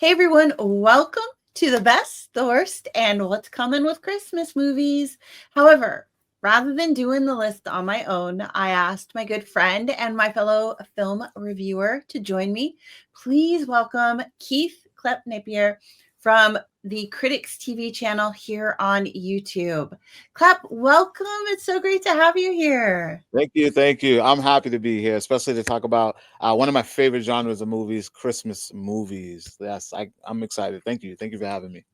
Hey everyone, welcome to the best, the worst, and what's coming with Christmas movies. However, rather than doing the list on my own, I asked my good friend and my fellow film reviewer to join me. Please welcome Keith Klep Napier from the CritiX TV channel here on YouTube. Klep, welcome. It's so great to have you here. Thank you. Thank you. I'm happy to be here, especially to talk about one of my favorite genres of movies, Christmas movies. Yes, I'm excited. Thank you. Thank you for having me.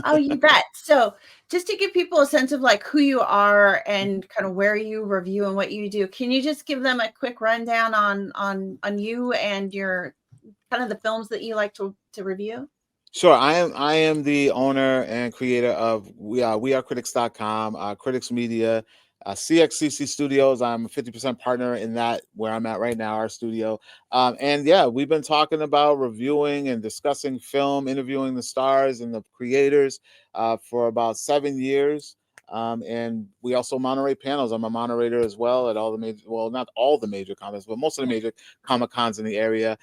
Oh, you bet. So, just to give people a sense of like who you are Mhm. and kind of where you review and what you do, can you just give them a quick rundown on you and your kind of the films that you like to review? Sure. I am the owner and creator of wearecritics.com, Critics Media, cXcc Studios. I'm a 50% partner in that where I'm at right now, our studio. And yeah, we've been talking about reviewing and discussing film, interviewing the stars and the creators for about 7 years. And we also moderate panels. I'm a moderator as well at all the major, well, not all the major comics, but most of the major Comic Cons in the area.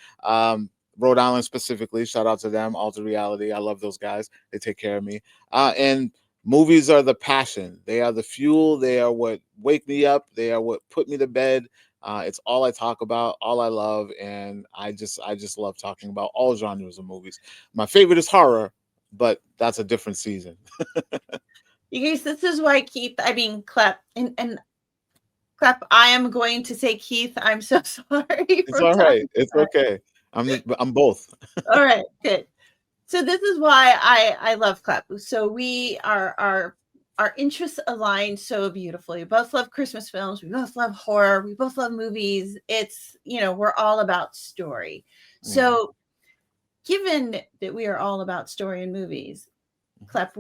Rhode Island specifically. Shout out to them, Alter Reality. I love those guys. They take care of me. And movies are the passion. They are the fuel. They are what wake me up. They are what put me to bed. It's all I talk about, all I love, and I just love talking about all genres of movies. My favorite is horror, but that's a different season. You guys, this is why Keith, I mean Klep, and Klep, I am going to say Keith. I'm so sorry It's for all right. tongue It's tie. okay. I'm both. All right, good. So this is why I love Klep. So we are our interests align so beautifully. We both love Christmas films. We both love horror. We both love movies. It's, we're all about story. Yeah. So given that we are all about story and movies, Klep,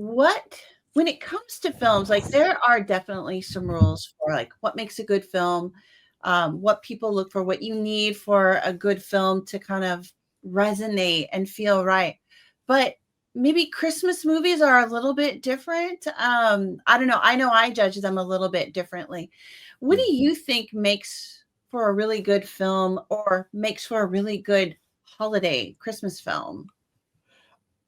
when it comes to films, like there are definitely some rules for like what makes a good film, what people look for, what you need for a good film to kind of resonate and feel right. But maybe Christmas movies are a little bit different. I don't know. I know I judge them a little bit differently. What Yeah. do you think makes for a really good film or makes for a really good holiday Christmas film?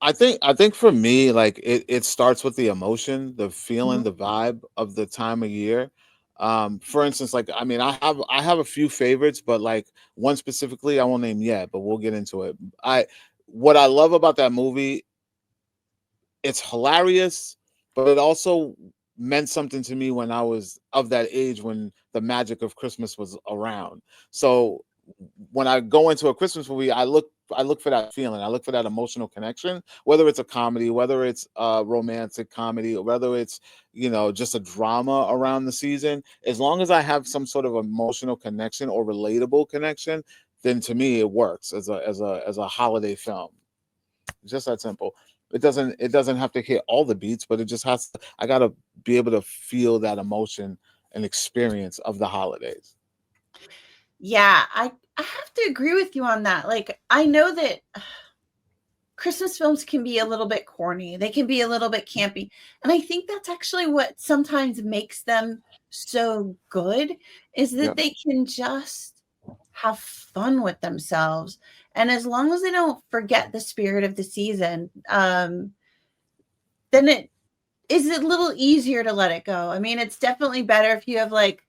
I think for me, like it starts with the emotion, the Mhm. feeling, the vibe of the time of year. For instance, like I mean, I have a few favorites, but like one specifically I won't name yet, but we'll get into it. I What I love about that movie, it's hilarious, but it also meant something to me when I was of that age when the magic of Christmas was around. So when I go into a Christmas movie, I look for that feeling. I look for that emotional connection, whether it's a comedy, whether it's a romantic comedy, or whether it's just a drama around the season. As long as I have some sort of emotional connection or relatable connection, then to me it works as a holiday film. Just that simple. It doesn't have to hit all the beats, but it just has to, I gotta be able to feel that emotion and experience of the holidays. Yeah, I have to agree with you on that. Like, I know that Christmas films can be a little bit corny. They can be a little bit campy. And I think that's actually what sometimes makes them so good is that Yep. they can just have fun with themselves. And as long as they don't forget the spirit of the season, then it is a little easier to let it go. I mean, it's definitely better if you have like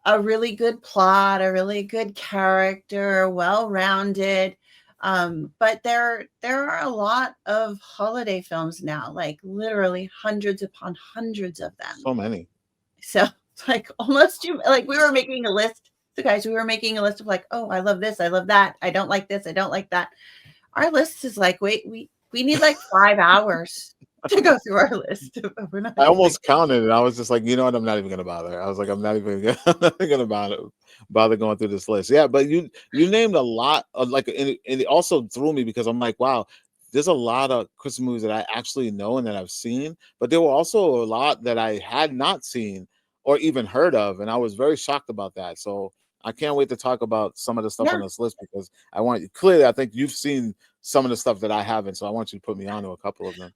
a really good plot, a really good character, well-rounded. But there are a lot of holiday films now, like literally hundreds upon hundreds of them. So many. So like almost you like we were making a list. So guys, we were making a list of like, oh, I love this, I love that, I don't like this, I don't like that. Our list is like, wait, we need like 5 hours to go through our list. We're not I even almost counted and I was just like, you know what, I'm not even gonna bother. I was like, I'm not even gonna, I'm not gonna bother going through this list. Yeah, but you named a lot of like, and it also threw me because I'm like, wow, there's a lot of Christmas movies that I actually know and that I've seen, but there were also a lot that I had not seen or even heard of, and I was very shocked about that. So I can't wait to talk about some of the stuff yeah. on this list because I want clearly I think you've seen some of the stuff that I haven't, so I want you to put me on to a couple of them.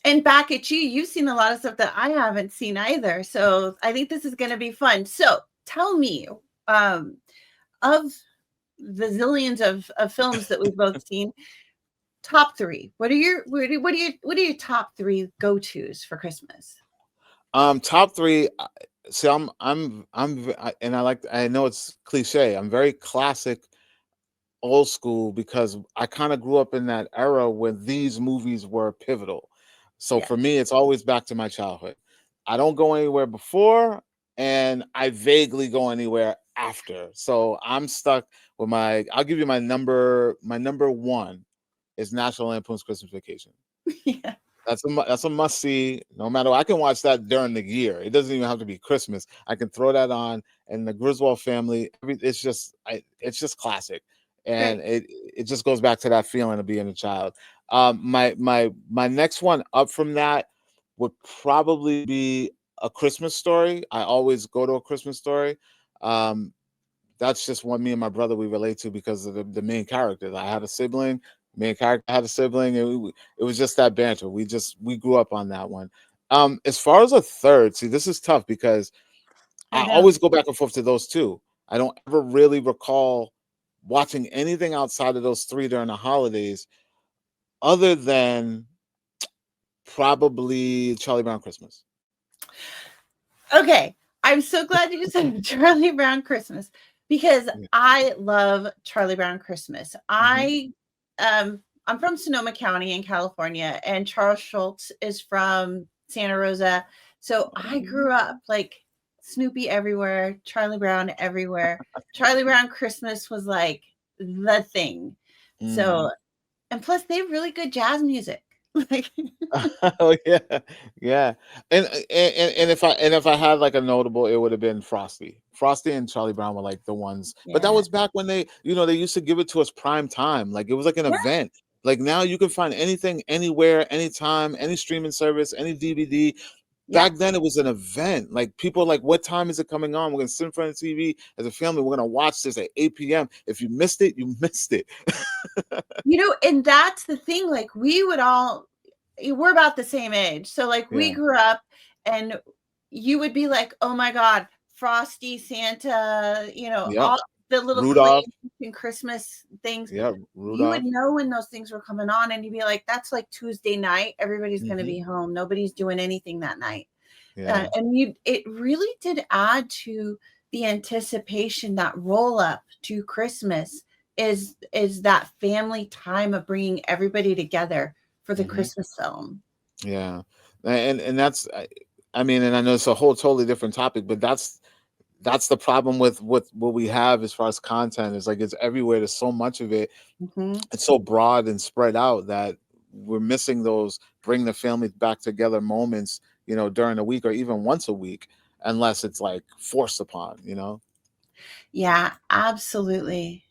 And back at you, you've seen a lot of stuff that I haven't seen either. So I think this is going to be fun. So tell me, um, of the zillions of films that we've both seen, top three. What are your top three go tos for Christmas? Top three. See, and I know it's cliche. I'm very classic, old school, because I kind of grew up in that era when these movies were pivotal. So Yeah. for me, it's always back to my childhood. I don't go anywhere before, and I vaguely go anywhere after. So I'm stuck with my. I'll give you my number. My number one is National Lampoon's Christmas Vacation. Yeah. That's a must see. No matter, I can watch that during the year. It doesn't even have to be Christmas. I can throw that on, and the Griswold family. It's just classic, Right. and it just goes back to that feeling of being a child. My next one up from that would probably be A Christmas Story. I always go to A Christmas Story. Um, that's just what me and my brother we relate to because of the main characters. I had a sibling, main character had a sibling, and it was just that banter. We grew up on that one. As far as a third, see, this is tough because I I know. always go back and forth to those two. I don't ever really recall watching anything outside of those three during the holidays, other than probably Charlie Brown Christmas. Okay. I'm so glad you said Charlie Brown Christmas because Yeah. I love Charlie Brown Christmas. Hmm. I'm from Sonoma County in California, and Charles Schulz is from Santa Rosa. So I grew up like Snoopy everywhere, Charlie Brown everywhere. Charlie Brown Christmas was like the thing. Mm. So, and plus they have really good jazz music. Like, Oh yeah, yeah. And if I had like a notable, it would have been Frosty. Frosty and Charlie Brown were like the ones. But that yeah. was back when they used to give it to us prime time. Like it was like an Yeah. event. Like now you can find anything, anywhere, anytime, any streaming service, any DVD. Yeah. Back then it was an event. Like people like, what time is it coming on? We're gonna sit in front of the TV as a family. We're gonna watch this at 8 p.m. If you missed it, you missed it. And that's the thing, like, we're about the same age. So, like, we Yeah. grew up and you would be like, "Oh my god, Frosty, Santa," Yep. all the little Rudolph. and Christmas things. Yep. You would Rudolph. know when those things were coming on, and you'd be like, "That's like Tuesday night. Everybody's gonna Hmm. be home. Nobody's doing anything that night." Yeah. It really did add to the anticipation. That roll up to Christmas is that family time of bringing everybody together for the Hmm. Christmas film. Yeah, and that's I mean, and I know it's a whole totally different topic, but that's the problem with what we have as far as content is like it's everywhere. There's so much of it. Mhm. It's so broad and spread out that we're missing those bring the family back together moments, during the week or even once a week, unless it's like forced upon, Yeah, absolutely.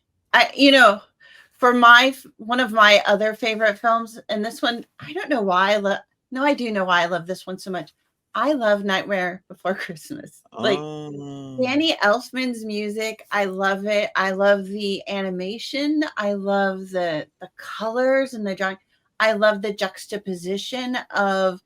For my one of my other favorite films, and this one, I don't know why I love. No, I do know why I love this one so much. I love Nightmare Before Christmas. Like, Um, Danny Elfman's music, I love it. I love the animation. I love the colors and the drawing. I love the juxtaposition of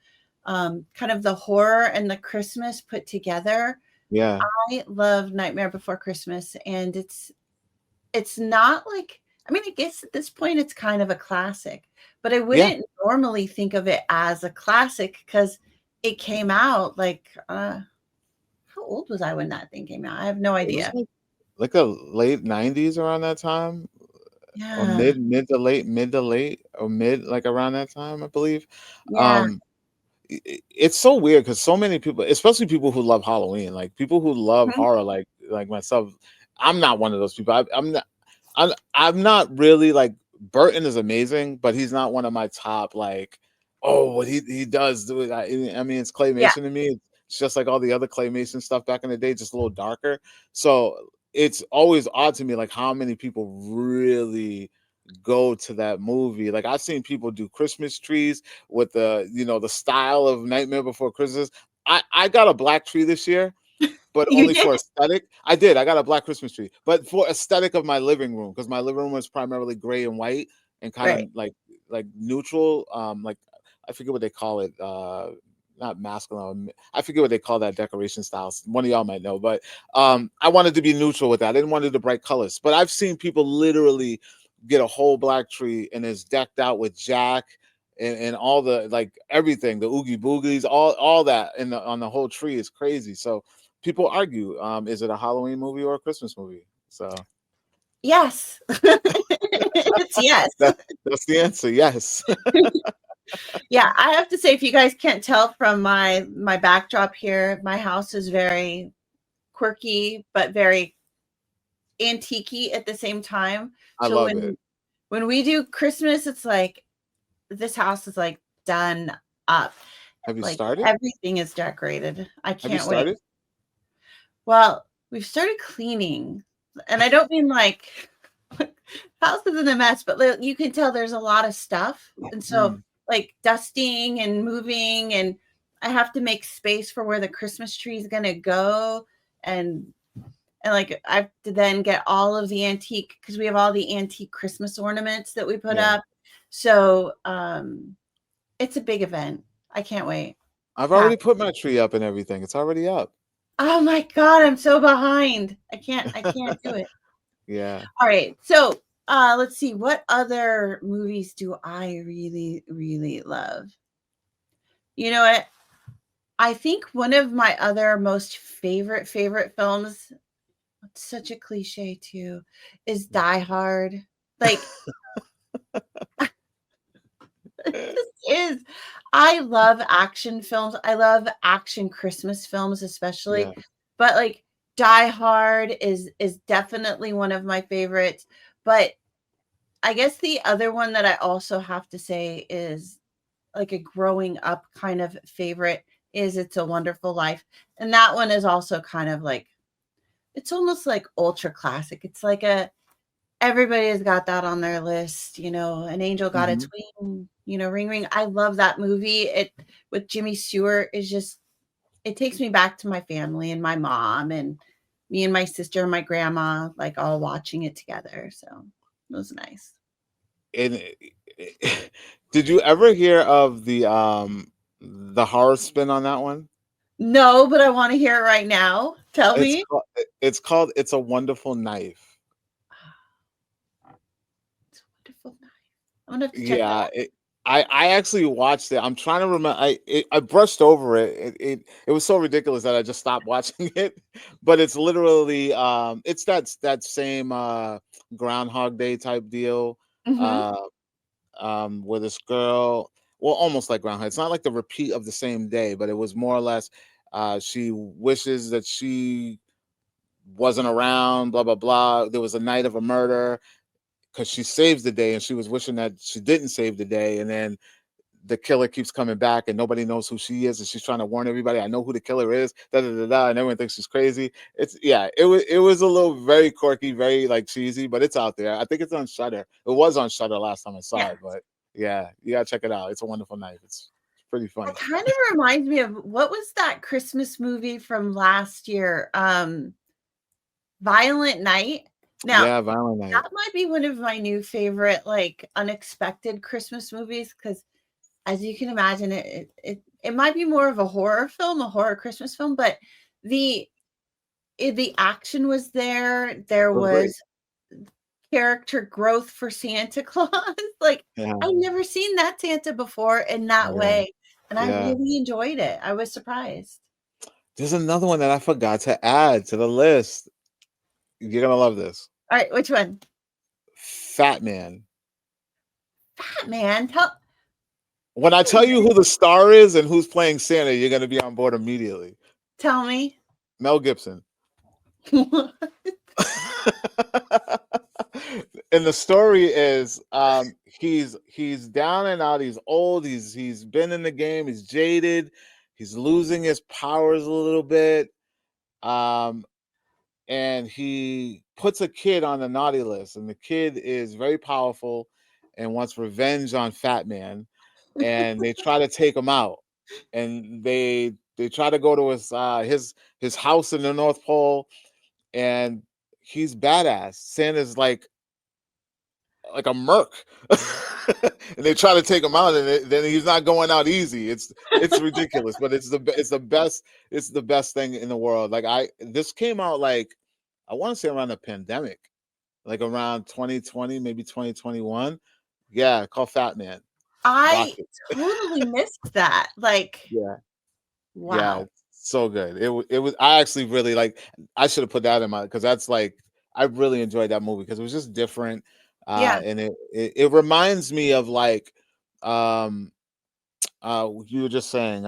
kind of the horror and the Christmas put together. yeah, I love Nightmare Before Christmas, and it's not like, I mean, I guess at this point it's kind of a classic, but I yeah. wouldn't normally think of it as a classic because it came out like how old was I when that thing came out? I have no It was idea. like a late '90s around that time, or Yeah. mid to late, or mid like around that time, I believe. Yeah. Um, it's so weird because so many people, especially people who love Halloween, like people who love Mhm. horror, like myself. I'm not one of those people. I'm not really like Burton is amazing, but he's not one of my top like. Oh, what he does do it. I mean, it's Yeah. claymation to me. It's just like all the other claymation stuff back in the day, just a little darker. So it's always odd to me, like how many people really go to that movie. Like I've seen people do Christmas trees with the style of Nightmare Before Christmas. I got a black tree this year, but You only did? for aesthetic. I did. I got a black Christmas tree, but for aesthetic of my living room because my living room is primarily gray and white and kind of Right. like neutral. Like I forget what they call it. Not masculine. I forget what they call that decoration styles. One of y'all might know, but I wanted to be neutral with that. I didn't want it to bright colors. But I've seen people literally get a whole black tree and it's decked out with Jack and all the like everything, the oogie boogies, all that in on the whole tree is crazy. So people argue, is it a Halloween movie or a Christmas movie? So Yes. It's yes. that's the answer. Yes. Yeah, I have to say, if you guys can't tell from my backdrop here, my house is very quirky but very antique at the same time. I So love it. when we do Christmas, it's like this house is like done up. Have you Like started? everything is decorated. I Have you can't wait. started? Well, we've started cleaning, and I don't mean like house is in a mess, but you can tell there's a lot of stuff, and so Mm. like dusting and moving, and I have to make space for where the Christmas tree is gonna go, and like I have to then get all of the antique because we have all the antique Christmas ornaments that we put Yeah. up. So it's a big event. I can't wait. I've Yeah. already put my tree up and everything. It's already up. Oh my God, I'm so behind. I can't do it. Yeah. All right. So let's see. What other movies do I really, really love? You know what? I think one of my other most favorite films, it's such a cliche too, is Die Hard. Like it just is. I love action films. I love action Christmas films Yeah. especially. But like Die Hard is definitely one of my favorites. But I guess the other one that I also have to say is like a growing up kind of favorite is It's a Wonderful Life. And that one is also kind of like it's almost like ultra classic. It's like a everybody has got that on their list, An Angel Got Its Hmm. Wing, Ring Ring. I love that movie. It with Jimmy Stewart is just it takes me back to my family and my mom and me and my sister and my grandma like all watching it together. So it was nice. And did you ever hear of the horror spin on that one? No, but I want to hear it right now. Tell It's me. called it's called It's a Wonderful Knife. It's a wonderful night. I'm gonna have to check that Yeah, out. I actually watched it. I'm trying to remember. I brushed over it. It was so ridiculous that I just stopped watching it. But it's literally it's that same Groundhog Day type deal. Hmm. Uh, where this girl, well, almost like Groundhog. It's not like the repeat of the same day, but it was more or less. She wishes that she wasn't around. Blah blah blah. There was a night of a murder because she saves the day, and she was wishing that she didn't save the day, and then the killer keeps coming back and nobody knows who she is and she's trying to warn everybody, I know who the killer is, da da da da, and everyone thinks she's crazy. It's yeah, it was a little very quirky, very like cheesy, but it's out there. I think it's on Shutter. It was on Shutter last time I saw Yeah. it, but yeah, you gotta check it out. It's a Wonderful Knife. It's pretty It funny. kind of reminds me of what was that Christmas movie from last year? Violent Night. Now, Yeah, Violent Night. that might be one of my new favorite, like unexpected Christmas movies because, as you can imagine, it might be more of a horror film, a horror Christmas film, but the the action was there. There It was great. was character growth for Santa Claus. Like Yeah, I've never seen that Santa before in that yeah, way, and I yeah. really enjoyed it. I was surprised. There's another one that I forgot to add to the list. You're gonna love this. All right, which one? Fat Man. Batman. Tell When I tell you who the star is and who's playing Santa, you're gonna be on board immediately. tell me. Mel Gibson. And the story is he's down and out, he's old, he's been in the game, he's jaded, he's losing his powers a little bit. Um and he puts a kid on the naughty list, and the kid is very powerful and wants revenge on Fat Man, and they try to take him out, and they try to go to his house in the North Pole, and he's badass. Santa's like a merc. And they try to take him out, and then he's not going out easy. It's ridiculous, but it's the best thing in the world. Like this came out like I want to say around the pandemic, like around 2020, maybe 2021. Yeah, called Fat Man. Watch I it. totally missed that. Like, Yeah, yeah, wow. it's so good. It was. I actually really like. I should have put that in my because that's like I really enjoyed that movie because it was just different, Yeah. and it reminds me of like um you were just saying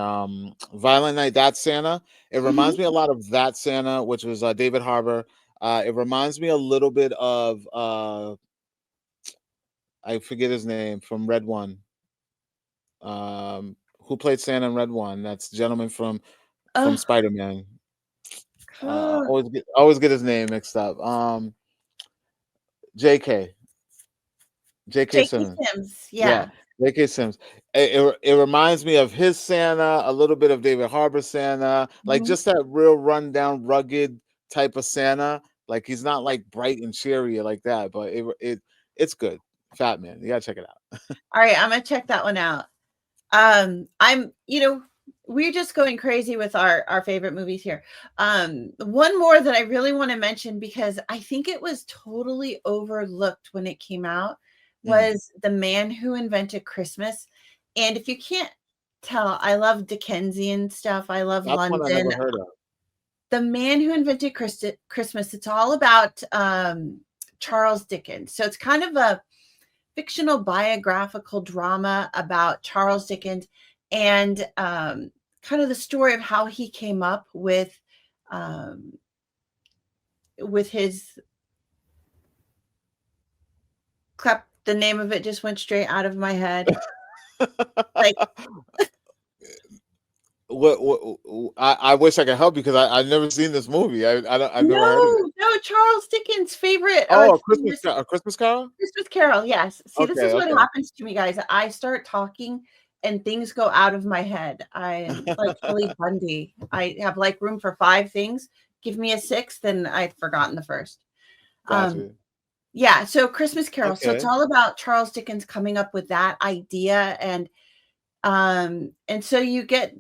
Violent Night, That Santa. It Mhm. reminds me a lot of That Santa, which was David Harbour. It reminds me a little bit of I forget his name from Red One. Who played Santa in Red One? That's the gentleman from Ugh. Spider-Man. Ugh. Always get his name mixed up. JK. JK J.K. Simmons. Sims, Yeah, yeah. J.K. Sims. It reminds me of his Santa, a little bit of David Harbour Santa, like Mhm. just that real rundown, rugged type of Santa. Like he's not like bright and cheery like that, but it's good. Fat Man, you gotta check it out. Alright, Imma check that one out. I'm we're just going crazy with our favorite movies here. One more that I really want to mention because I think it was totally overlooked when it came out Mm, was The Man Who Invented Christmas. And if you can't tell, I love Dickensian stuff. I love that's one I London. never heard of. The Man Who Invented Christmas. It's all about Charles Dickens. So it's kind of a fictional biographical drama about Charles Dickens and kind of the story of how he came up um, with his Klep. The name of it just went straight out of my head. Like, I wish I could help you because I've never seen this movie. I've never heard of it. no, Charles Dickens' favorite Oh, famous A Christmas Carol. Christmas Carol. Yes. See, this Okay, is what okay. happens to me, guys. I start talking and things go out of my head. I'm like Billy Bundy. I have like room for five things. Give me a sixth, and I've forgotten the first. Um, Gotcha. yeah, so Christmas Carol. So it's Okay. all about Charles Dickens coming up with that idea, and so you get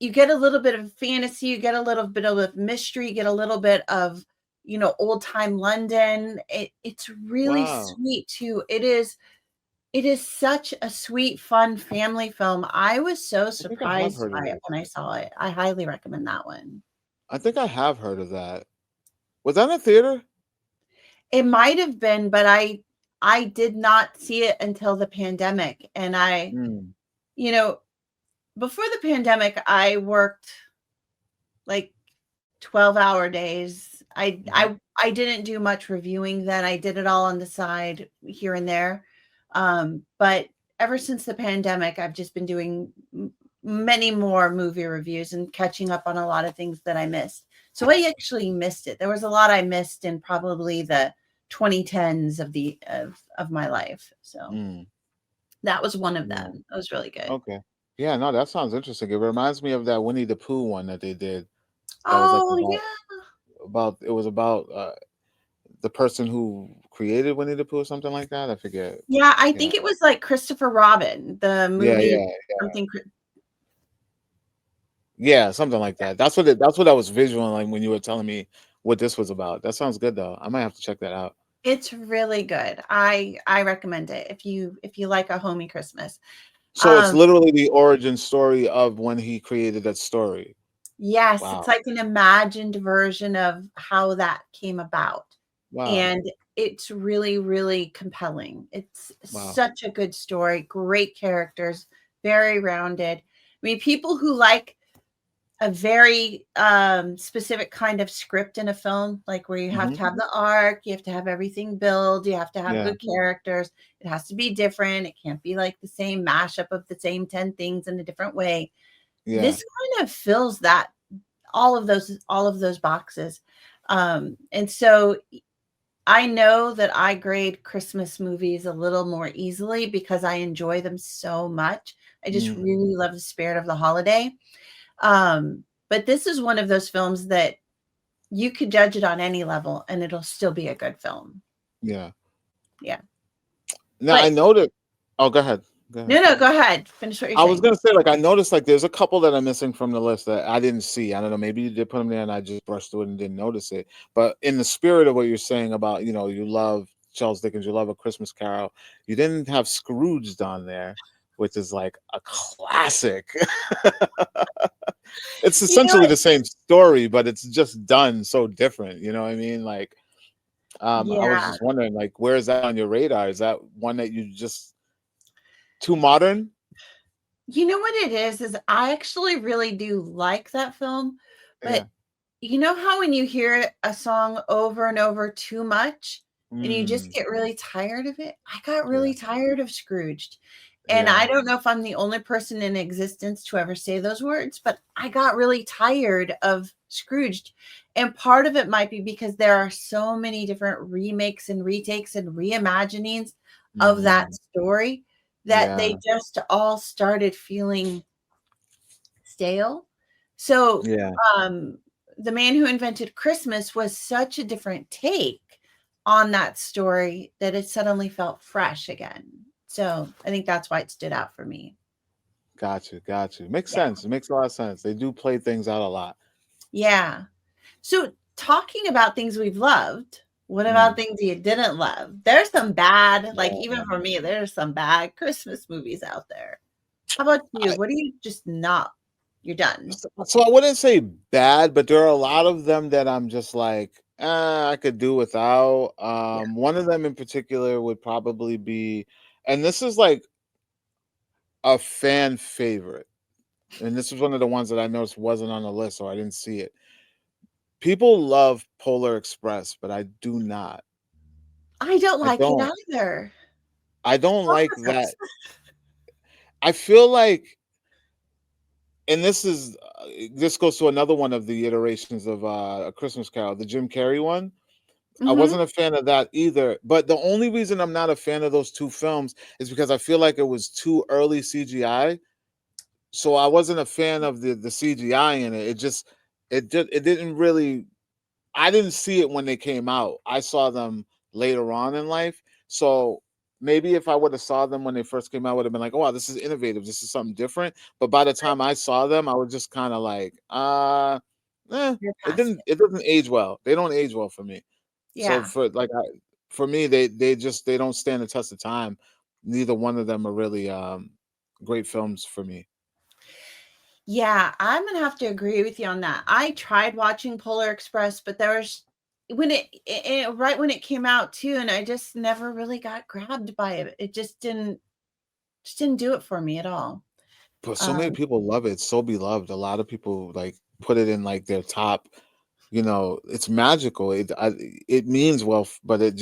a little bit of fantasy, you get a little bit of mystery, you get a little bit of old time London. It's really Wow. sweet too. It is such a sweet, fun family film. I was so I think I have surprised heard of by it this. when I saw it. I highly recommend that one. I think I have heard of that. Was that in a theater? It might have been, but I did not see it until the pandemic. And Mm, you know, before the pandemic, I worked like 12-hour days. I mhm. I I didn't do much reviewing then. I did it all on the side here and there. But ever since the pandemic, I've just been doing many more movie reviews and catching up on a lot of things that I missed. So I actually missed it. There was a lot I missed in probably the 2010s of my life. So Mm, that was one of yeah. them. That was really good. Okay. Yeah, no, that sounds interesting. It reminds me of that Winnie the Pooh one that they did. That was like Oh yeah. about it was about the person who created Winnie the Pooh or something like that. I forget. Yeah, I Yeah. think it was like Christopher Robin, the Yeah, movie yeah, something yeah, something like that. That's what I was visualizing when you were telling me what this was about. That sounds good though. I might have to check that out. it's really good. I recommend it if you like a homey Christmas. So it's Um, literally the origin story of when he created that story. yes, it's Wow. like an imagined version of how that came about. Wow. And it's really, really compelling. It's Wow. such a good story, great characters, very rounded. I mean, people who like a very specific kind of script in a film, like where you have Hmm. to have the arc, you have to have everything build, you have to have Yeah. good characters. It has to be different. It can't be like the same mashup of the same 10 things in a different way. Yeah. This kind of fills that all of those boxes. And so I know that I grade Christmas movies a little more easily because I enjoy them so much. I just Mm, really love the spirit of the holiday. But this is one of those films that you could judge it on any level and it'll still be a good film. yeah. Yeah. Now I But know that. Oh, go ahead. Go ahead. No, go ahead. Finish what you're I was saying. gonna say, like, I noticed like there's a couple that are missing from the list that I didn't see. I don't know, maybe you did put them there and I just brushed through it and didn't notice it. But in the spirit of what you're saying about, you love Charles Dickens, you love A Christmas Carol, you didn't have Scrooged on there, which is like a classic. It's You know essentially what? the same story, but it's just done so different. You know what I mean? Like, I was Yeah. just wondering, like, where is that on your radar? Is that one that you just too modern? You know what it is I actually really do like that film, Yeah. but you know how when you hear a song over and over too much and you just Mm, get really tired of it? I got yeah. really tired of Scrooged. And I Yeah. don't know if I'm the only person in existence to ever say those words, but I got really tired of Scrooged. And part of it might be because there are so many different remakes and retakes and reimaginings of that Mhm. story that Yeah. they just all started feeling stale. So, Yeah. um, The Man Who Invented Christmas was such a different take on that story that it suddenly felt fresh again. So, I think that's why it stood out for me. Got you. Got you. Makes Yeah. sense. It makes a lot of sense. They do play things out a lot. Yeah. So, talking about things we've loved, what about Mm. things you didn't love? There's some bad, like, even Yeah. for me, there's some bad Christmas movies out there. How about you? I, What are you just not you're done? so I wouldn't say bad, but there are a lot of them that I'm just like, I could do without. Yeah. One of them in particular would probably be, and this is like a fan favorite, and this was one of the ones that I noticed wasn't on the list, so I didn't see it. People love Polar Express, but I do not. I don't I like it don't. either. I don't like that. Spoilers. I feel like, and this goes to another one of the iterations of A Christmas Carol, the Jim Carrey one. I Mhm. wasn't a fan of that either. But the only reason I'm not a fan of those two films is because I feel like it was too early CGI. So I wasn't a fan of the CGI in it. It didn't really, I didn't see it when they came out. I saw them later on in life. So maybe if I would have saw them when they first came out, I would have been like, "Oh wow, this is innovative. This is something different." But by the time I saw them, I was just kind of like, You're it past didn't it. it doesn't age well. They don't age well for me. So Yeah. for me, they don't stand the test of time. Neither one of them are really great films for me. Yeah, I'm gonna have to agree with you on that. I tried watching Polar Express, but there was when right when it came out too, and I just never really got grabbed by it. It just didn't do it for me at all. But so many Um, people love it. It's so beloved. A lot of people like put it in like their top. It's magical. It means well, but it's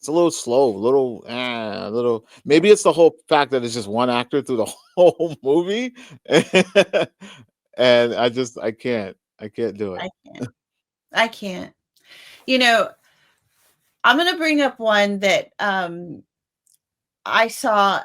a little slow, a little. Maybe it's the whole fact that it's just one actor through the whole movie, and I can't do it. I can't. I can't. You know, I'm gonna bring up one that I saw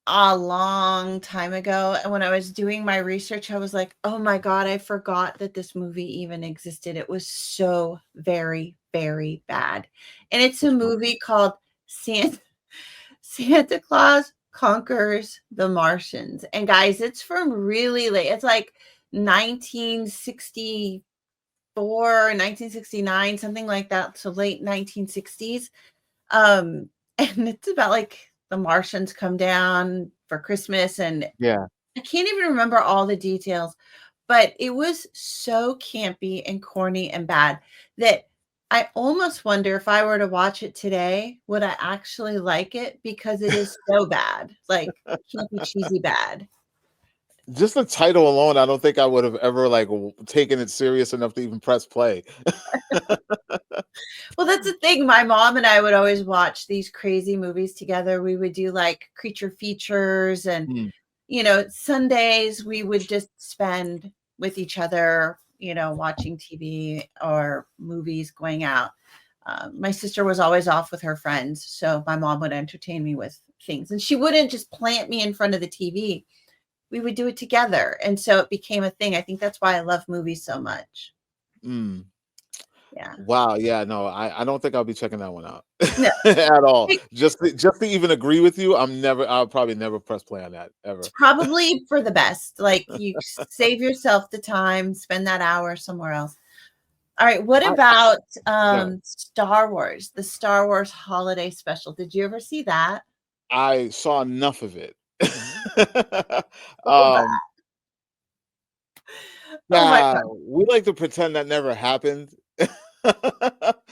a long time ago, and when I was doing my research, I was like, "Oh my god, I forgot that this movie even existed." It was so very, very bad. And it's a Which one? movie called Santa Claus Conquers the Martians. And guys, it's from really late. It's like 1964, 1969, something like that. So late 1960s. And it's about like the Martians come down for Christmas, and Yeah. I can't even remember all the details, but it was so campy and corny and bad that I almost wonder if I were to watch it today, would I actually like it because it is so bad, like campy, cheesy bad. Just the title alone, I don't think I would have ever like taken it serious enough to even press play. Well, that's the thing. My mom and I would always watch these crazy movies together. We would do like creature features and Mm, Sundays we would just spend with each other, watching TV or movies, going out. My sister was always off with her friends, so my mom would entertain me with things, and she wouldn't just plant me in front of the TV. We would do it together, and so it became a thing. I think that's why I love movies so much. mm. Yeah. Wow, yeah, no, I don't think I'll be checking that one out No. at all. It Just to even agree with you, I'll probably never press play on that it's ever. probably for the best. Like, you save yourself the time, spend that hour somewhere else. Alright, what I about, yeah, Star Wars, the Star Wars holiday special? Did you ever see that? I saw enough of it. So bad. um, Oh my yeah, god. we like to pretend that never happened.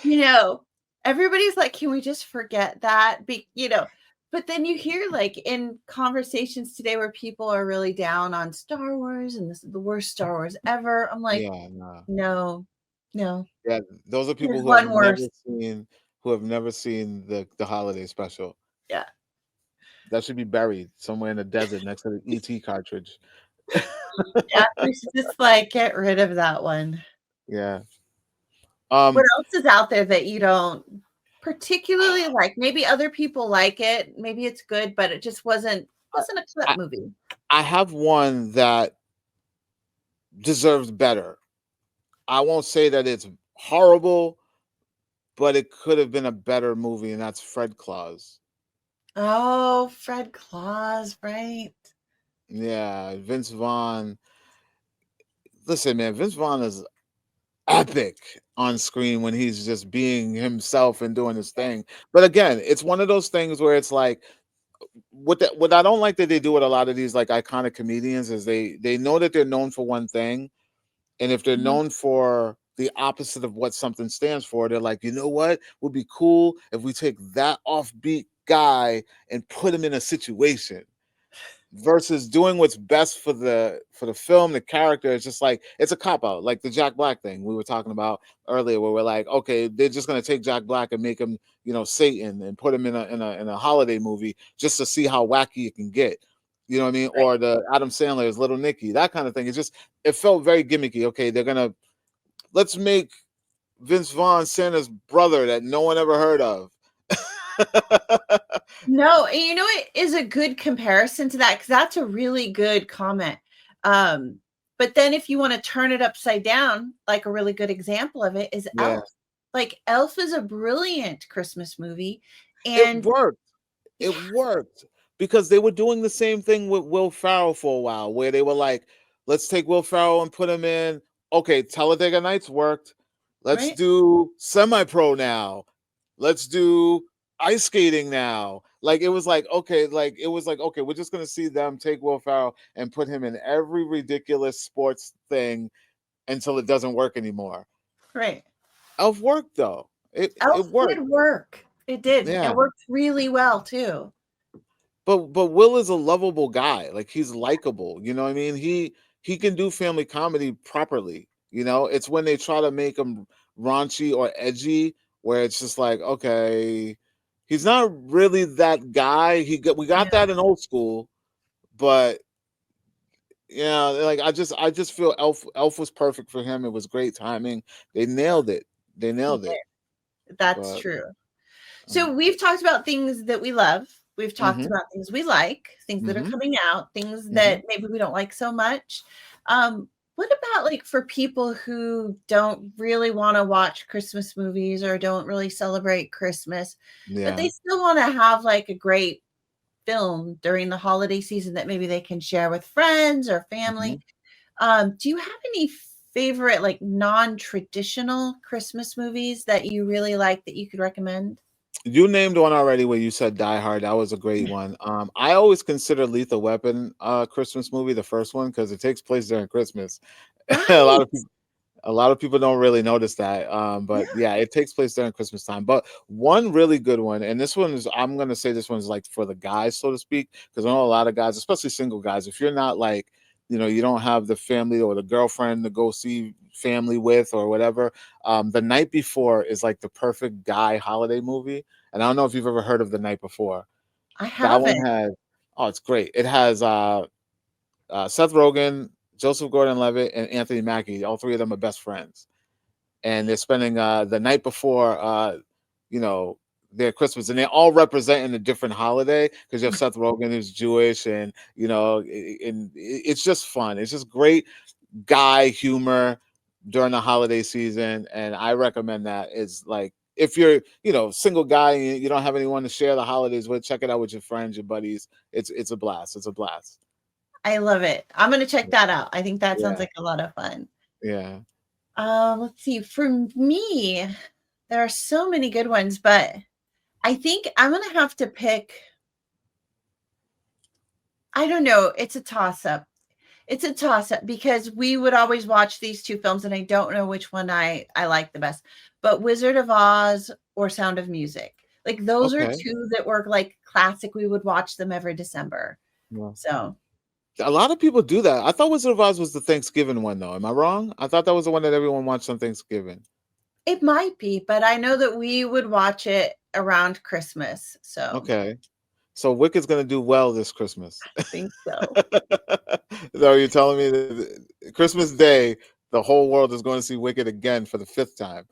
You know, everybody's like, "Can we just forget that?" But then you hear, like, in conversations today where people are really down on Star Wars, and this is the worst Star Wars ever. I'm like, Yeah, nah. "No, no, Yeah, those are people there's one worse." who have never seen the holiday special. Yeah. That should be buried somewhere in the desert next to the ET cartridge. Yeah, we should just, like, get rid of that one. Yeah. What Um, else is out there that you don't particularly like? Maybe other people like it, maybe it's good, but it just wasn't a clip I movie, I have one that deserves better. I won't say that it's horrible, but it could have been a better movie, and that's Fred Claus. Oh, Fred Claus, right? Yeah, Vince Vaughn. Listen, man, Vince Vaughn is epic on screen when he's just being himself and doing his thing. But again, it's one of those things where it's like what I don't like that they do with a lot of these like iconic comedians is they know that they're known for one thing, and if they're Mhm. known for the opposite of what something stands for, they're like, you know what would be cool if we take that offbeat guy and put him in a situation versus doing what's best for the film, the character. It's just like it's a cop out, like the Jack Black thing we were talking about earlier, where we're like, okay, they're just gonna take Jack Black and make him, Satan, and put him in a holiday movie just to see how wacky it can get. You know what I mean? Right. Or the Adam Sandler's Little Nicky, that kind of thing. It felt very gimmicky. Okay, let's make Vince Vaughn Santa's brother that no one ever heard of. No, and you know what is a good comparison to that? Because that's a really good comment. Um, but then if you wanna turn it upside down, like a really good example of it is Yeah, Elf. Like, Elf is a brilliant Christmas movie, it and worked. yeah, It worked because they were doing the same thing with Will Ferrell for a while, where they were like, "Let's take Will Ferrell and put him in." Okay, Talladega Nights worked. Let's right? do semi-pro now. Let's do ice skating now. It was like, okay, we're just gonna see them take Will Ferrell and put him in every ridiculous sports thing until it doesn't work anymore. Right. Elf worked though. It Elf worked. did work. It did. It Yeah. worked really well too. But Will is a lovable guy. Like he's likable. You know what I mean? He can do family comedy properly. It's when they try to make him raunchy or edgy where it's just like, okay, he's not really that guy. We Yeah. got that in old school, but yeah, like I just feel Elf was perfect for him. It was great timing. They nailed it. They He nailed it. did. That's But true. So um, we've talked about things that we love. We've talked mhm, about things we like, things that are mhm, coming out, things mhm. that maybe we don't like so much. What about like for people who don't really want to watch Christmas movies or don't really celebrate Christmas, but they Yeah. still want to have like a great film during the holiday season that maybe they can share with friends or family? Mhm. Do you have any favorite like non-traditional Christmas movies that you really like that you could recommend? You named one already where you said Die Hard. That was a great one. I always consider Lethal Weapon a Christmas movie, the first one, because it takes place during Christmas. a lot Right. of people a lot of people don't really notice that. Yeah. But yeah, it takes place during Christmas time. But one really good one, and this one is I'm gonna say this one's like for the guys, so to speak, because I know a lot of guys, especially single guys, if you're not like, you don't have the family or the girlfriend to go see family with or whatever. The Night Before is like the perfect guy holiday movie. And I don't know if you've ever heard of The Night Before. I That one haven't. has oh, it's great. It has Seth Rogen, Joseph Gordon-Levitt, and Anthony Mackie. All three of them are best friends, and they're spending the night before, you know, their Christmas, and they're all representing a different holiday because you have Seth Rogen who's Jewish, and it's just fun. It's just great guy humor. during the holiday season, and I recommend that. It's like if you're, single guy and you don't have anyone to share the holidays with, check it out with your friends, your buddies. It's a blast. It's a blast. I love it. I'm gonna check that out. I think that sounds Yeah, like a lot of fun. yeah. Let's see. For me, there are so many good ones, but I think I'm gonna have to pick. I don't know. It's a toss up. It's a toss up because we would always watch these two films, and I don't know which one I like the best. But Wizard of Oz or Sound of Music, like those are Okay. two that were like classic. We would watch them every December. Yeah. So A lot of people do that. I thought Wizard of Oz was the Thanksgiving one, though. Am I wrong? I thought that was the one that everyone watched on Thanksgiving. it might be, but I know that we would watch it around Christmas. So Okay. So Wicked's gonna do well this Christmas. I think so. So you're telling me that Christmas Day, the whole world is going to see Wicked again for the fifth time.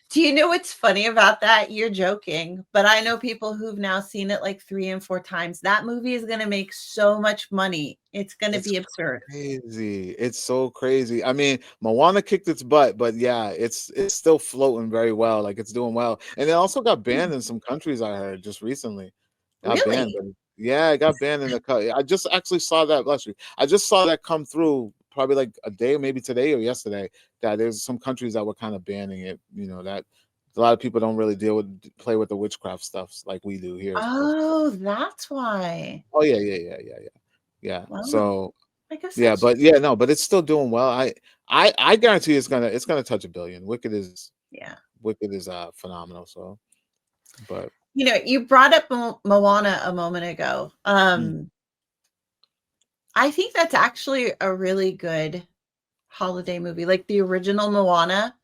Do you know what's funny about that? You're joking, but I know people who've now seen it like 3 and 4 times. That movie is gonna make so much money. It's gonna It's be absurd. crazy. It's so crazy. I mean, Moana kicked its butt, but yeah, it's still floating very well. Like it's doing well, and it also got banned in some countries. I heard just recently. Got banned. Really? But yeah, it got banned in the cut. I just actually saw that last week. I just saw that come through probably like a day, maybe today or yesterday. That there's some countries that were kind of banning it. That a lot of people don't really play with the witchcraft stuff like we do here. So. Oh, that's why. Oh yeah, yeah, yeah, yeah, yeah, yeah. Wow. So I guess yeah, that's but yeah, no, but it's still doing well. I guarantee it's gonna touch 1 billion. yeah. Wicked is phenomenal. So, but You brought up Moana a moment ago. mm, I think that's actually a really good holiday movie, like the original Moana.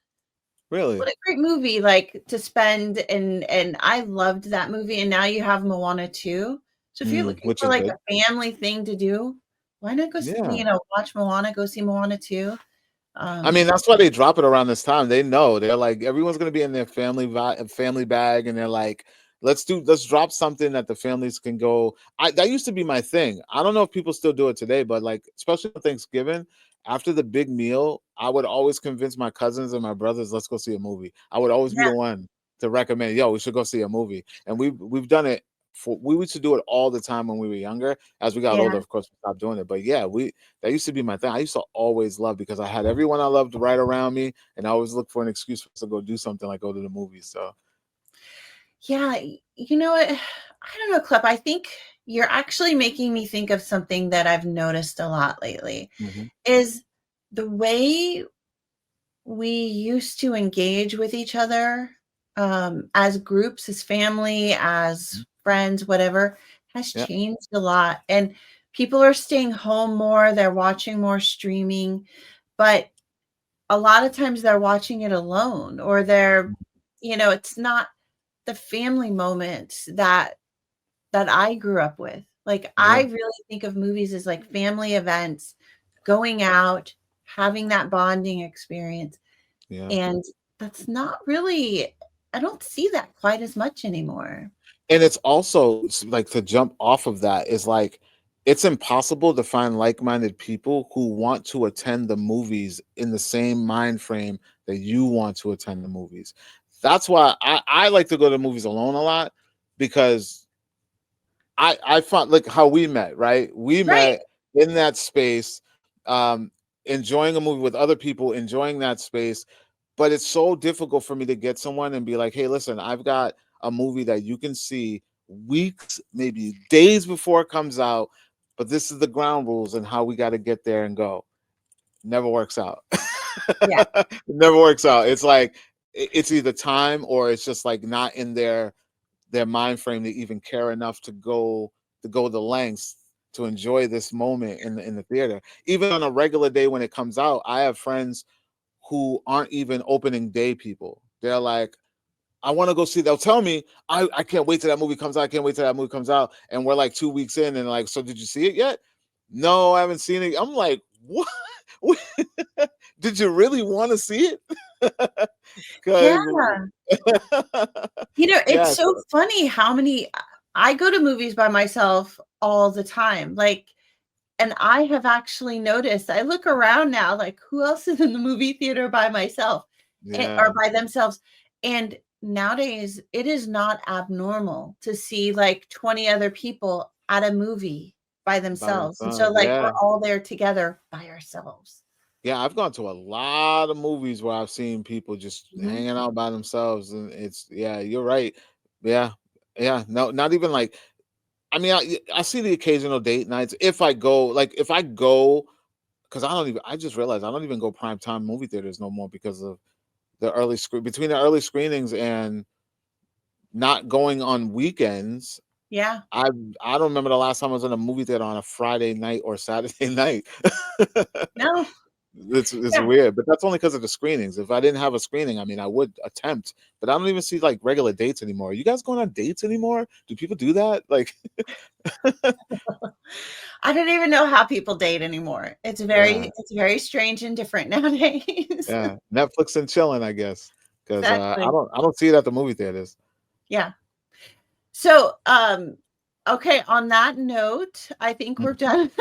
What really, a great movie, like, to spend, and I loved that movie, and now you have Moana 2. So if you're looking which for, is like, good. a family thing to do, why not go Yeah, watch Moana, go see Moana 2? I mean Um, that's why they drop it around this time. They know they're like everyone's gonna be in their family bag, and they're like, let's drop something that the families can go. That used to be my thing. I don't know if people still do it today, but like especially on Thanksgiving. After the big meal, I would always convince my cousins and my brothers, let's go see a movie. I would always be yeah, the one to recommend, yo, we should go see a movie. And we've done it we used to do it all the time when we were younger. As we got older, yeah. of course, we stopped doing it. But yeah, that used to be my thing. I used to always love because I had everyone I loved right around me, and I always look for an excuse for us to go do something like go to the movies. So Yeah, you know what? I don't know, Klep, I think you're actually making me think of something that I've noticed a lot lately, mhm. is the way we used to engage with each other, as groups, as family, as Mhm. friends, whatever, has Yeah, changed a lot. And people are staying home more, they're watching more streaming, but a lot of times they're watching it alone, or it's not the family moments that I grew up with. Like, I yeah, really think of movies as like family events, going out, having that bonding experience. yeah. And that's not really, I don't see that quite as much anymore. And it's also like to jump off of that is like it's impossible to find like-minded people who want to attend the movies in the same mind frame that you want to attend the movies. That's why I like to go to the movies alone a lot because I found like how we met, right? We Right. met in that space, um, enjoying a movie with other people, enjoying that space. But it's so difficult for me to get someone and be like, hey, listen, I've got a movie that you can see weeks, maybe days before it comes out, but this is the ground rules and how we got to get there and go. Never works out. Yeah. It never works out. It's like it's either time or it's just like not in their mind frame to even care enough to go the lengths to enjoy this moment in the theater. Even on a regular day when it comes out, I have friends who aren't even opening day people. They're like, I want to go see. They'll tell me, I can't wait till that movie comes out. I can't wait till that movie comes out. And we're like 2 weeks in, and like, so did you see it yet? No, I haven't seen it. I'm like, what? Did you really want to see it? Yeah. Because It's yeah, so funny how many I go to movies by myself all the time. Like, And I have actually noticed, I look around now, like, who else is in the movie theater by myself or Yeah, by themselves? And nowadays, it is not abnormal to see like 20 other people at a movie by by themselves. And so, themselves. like, we're Yeah. all there together by ourselves. Yeah, I've gone to a lot of movies where I've seen people just Mhm. hanging out by themselves, and it's yeah, you're right. Yeah, yeah, no, not even like I mean, I see the occasional date nights if I go, like if I go because I just realized I don't even go prime time movie theaters no more because of the early screen between the early screenings and not going on weekends. Yeah. I I don't remember the last time I was in a movie theater on a Friday night or Saturday night. No. It's Yeah. weird, but that's only because of the screenings. If I didn't have a screening, I mean, I would attempt, but I don't even see like regular dates anymore. You guys going on dates anymore? Do people do that? Like, I don't even know how people date anymore. yeah, It's very strange and different nowadays. yeah, Netflix and chilling, I guess, because Exactly. I don't see it at the movie theaters. Yeah. So, okay, on that note, I think we're done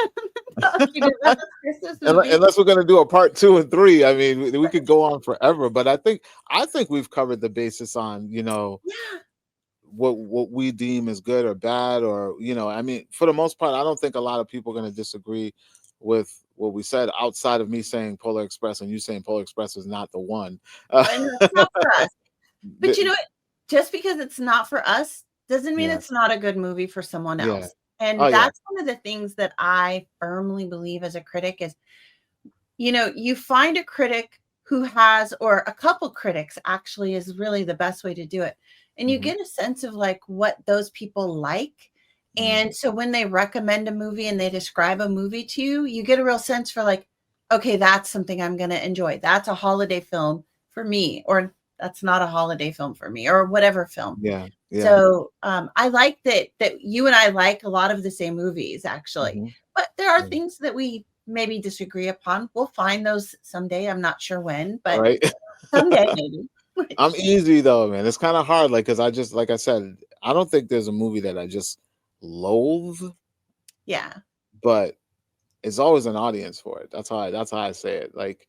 talking about Christmas movies. Unless we're gonna do a part 2 and 3, I mean, we could go on forever. But I think we've covered the basis on Yeah. what we deem as good or bad, or I mean, for the most part, I don't think a lot of people are going to disagree with what we said, outside of me saying Polar Express and you saying Polar Express is not the one. And it's not for us. But you know The- what? Just because it's not for us doesn't mean yeah, it's not a good movie for someone yeah, else. oh And yeah. that's one of the things that I firmly believe as a critic is, you find a critic who has, or a couple critics actually is really the best way to do it. And you Hmm. get a sense of like what those people like. Hmm. And so when they recommend a movie and they describe a movie to you, you get a real sense for like, okay, that's something I'm going to enjoy. That's a holiday film for me, or that's not a holiday film for me, or whatever film. Yeah, yeah. So I like that you and I like a lot of the same movies, actually. Hmm. But there are Yeah. things that we maybe disagree upon. We'll find those someday. I'm not sure when, All but right. someday maybe. I'm easy though, man. It's kind of hard, like, because I just, like I said, I don't think there's a movie that I just loathe, Yeah, but it's always an audience for it. That's how I say it. Like,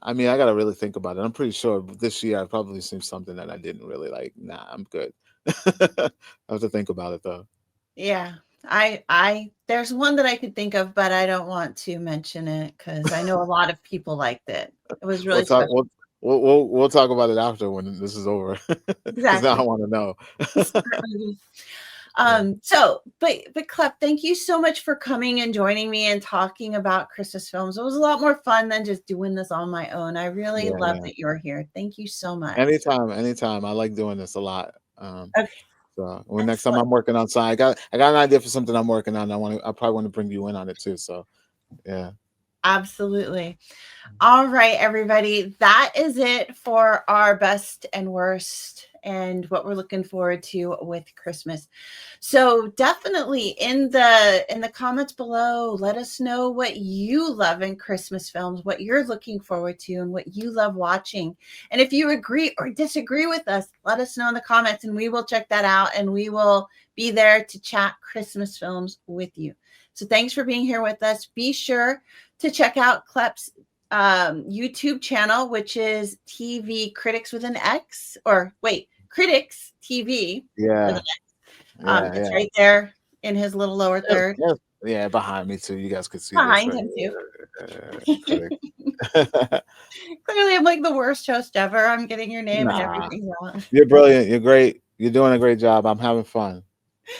I mean, I gotta really think about it. I'm pretty sure this year I've probably seen something that I didn't really like. Nah, I'm good. I have to think about it though. yeah. I there's one that I could think of, but I don't want to mention it because I know a lot of people liked it. It was We'll really talk. special. We'll talk about it after when this is over, because now I Exactly. want to know. Smart movie. Yeah, But Klep, thank you so much for coming and joining me and talking about Christmas films. It was a lot more fun than just doing this on my own. I really yeah, love yeah. that you're here. Thank you so much. Anytime, anytime. I like doing this a lot. Okay, So when next time excellent. I'm working on something, I got an idea for something I'm working on. I probably want to bring you in on it too. So yeah. Absolutely. All right, everybody. That is it for our best and worst and what we're looking forward to with Christmas. So definitely in the comments below, let us know what you love in Christmas films, what you're looking forward to and what you love watching. And if you agree or disagree with us, let us know in the comments and we will check that out and we will be there to chat Christmas films with you. So thanks for being here with us. Be sure to check out Klep's YouTube channel, which is TV Critics with an X, or wait, Critics TV with an Yeah, X. yeah, It's yeah. right there in his little lower Yes, third, yes. Yeah, behind me too. You guys could see this behind right him too. here. Critic. Clearly, I'm like the worst host ever. I'm getting your name and Nah, everything wrong. you're brilliant. You're great. You're doing a great job. I'm having fun.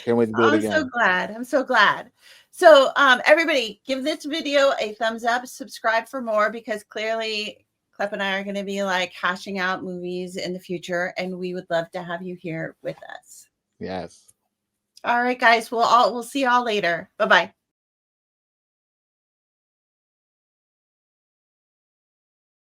Can't wait to do it I'm so again. glad. I'm so glad. So, everybody, give this video a thumbs up, subscribe for more because clearly Klep and I are going to be like hashing out movies in the future, and we would love to have you here with us. Yes. All right, guys. We'll see y'all later. Bye bye.